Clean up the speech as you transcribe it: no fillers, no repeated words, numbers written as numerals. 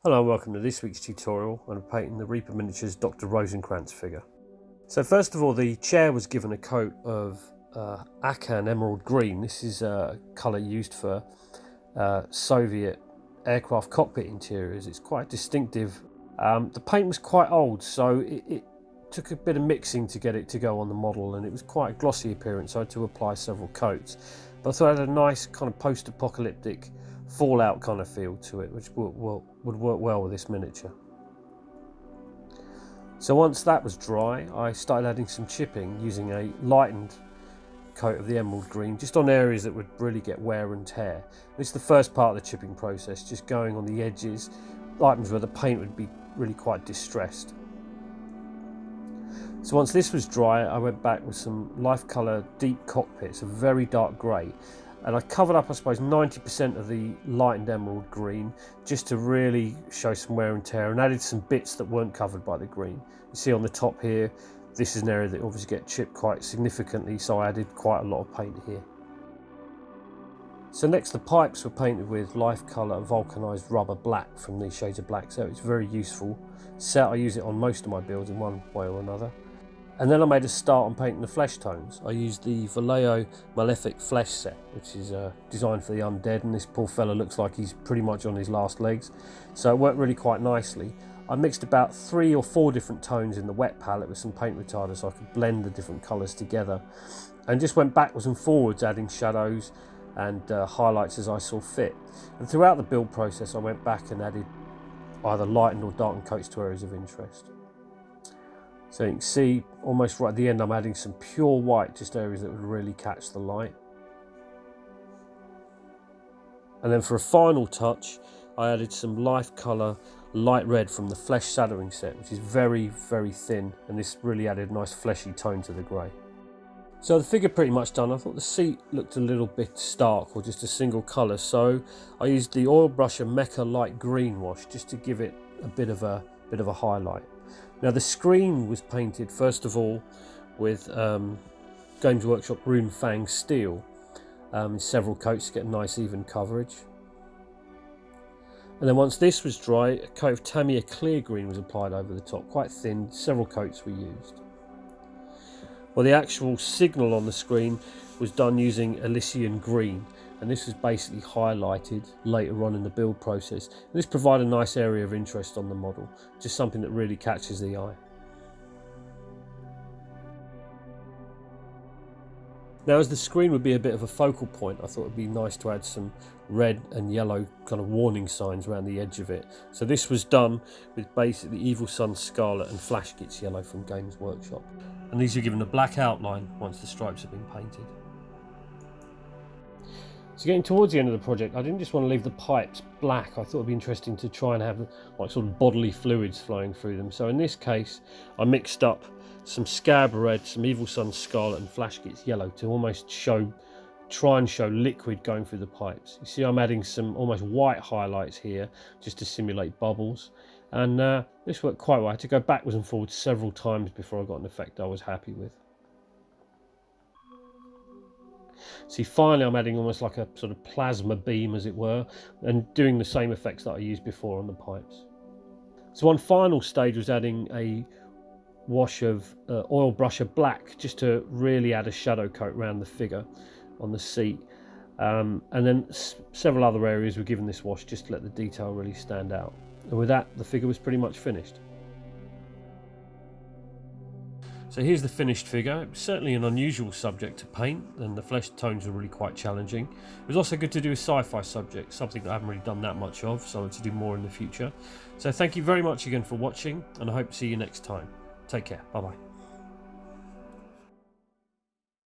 Hello and welcome to this week's tutorial on painting the Reaper Miniatures Dr. Rosencrantz figure. So first of all, the chair was given a coat of Akan emerald green. This is a colour used for Soviet aircraft cockpit interiors. It's quite distinctive. The paint was quite old, so it took a bit of mixing to get it to go on the model, and it was quite a glossy appearance, so I had to apply several coats. But I thought it had a nice kind of post-apocalyptic Fallout kind of feel to it, which would work well with this miniature. So once that was dry, I started adding some chipping using a lightened coat of the emerald green, just on areas that would really get wear and tear. This is the first part of the chipping process, just going on the edges, items where the paint would be really quite distressed. So once this was dry, I went back with some LifeColor deep Cockpits, a very dark grey, and I covered up, I suppose, 90% of the lightened emerald green just to really show some wear and tear, and added some bits that weren't covered by the green. You see on the top here, this is an area that obviously gets chipped quite significantly, so I added quite a lot of paint here. So next, the pipes were painted with LifeColor vulcanized rubber black from these shades of black, so it's very useful set. I use it on most of my builds in one way or another. And then I made a start on painting the flesh tones. I used the Vallejo Malefic flesh set, which is designed for the undead, and this poor fella looks like he's pretty much on his last legs. So it worked really quite nicely. I mixed about 3 or 4 different tones in the wet palette with some paint retarder so I could blend the different colours together. And just went backwards and forwards, adding shadows and highlights as I saw fit. And throughout the build process I went back and added either lightened or darkened coats to areas of interest. So you can see almost right at the end I'm adding some pure white, just areas that would really catch the light. And then for a final touch I added some LifeColor light red from the flesh shadowing set, which is very, very thin, and this really added a nice fleshy tone to the grey. So the figure pretty much done. I thought the seat looked a little bit stark or just a single colour, so I used the Oilbrusher Mecha light green wash just to give it a bit of a highlight. Now the screen was painted first of all with Games Workshop Runefang steel in several coats to get a nice even coverage. And then once this was dry, a coat of Tamiya clear green was applied over the top, quite thin, several coats were used. Well, the actual signal on the screen was done using Elysian green, and this was basically highlighted later on in the build process. And this provided a nice area of interest on the model, just something that really catches the eye. Now, as the screen would be a bit of a focal point, I thought it would be nice to add some red and yellow kind of warning signs around the edge of it. So this was done with basically Evil Sunz Scarlet and Flash Gitz yellow from Games Workshop. And these are given a black outline once the stripes have been painted. So getting towards the end of the project, I didn't just want to leave the pipes black. I thought it'd be interesting to try and have like sort of bodily fluids flowing through them. So in this case, I mixed up some Scab red, some Evil Sunz Scarlet and Flash Gitz yellow to almost try and show liquid going through the pipes. You see I'm adding some almost white highlights here just to simulate bubbles. And this worked quite well. I had to go backwards and forwards several times before I got an effect I was happy with. See, finally I'm adding almost like a sort of plasma beam, as it were, and doing the same effects that I used before on the pipes. So one final stage was adding a wash of Oilbrusher black, just to really add a shadow coat around the figure on the seat. And then several other areas were given this wash just to let the detail really stand out. And with that, the figure was pretty much finished. So here's the finished figure. It was certainly an unusual subject to paint, and the flesh tones were really quite challenging. It was also good to do a sci-fi subject, something that I haven't really done that much of, so I want to do more in the future. So thank you very much again for watching, and I hope to see you next time. Take care. Bye bye.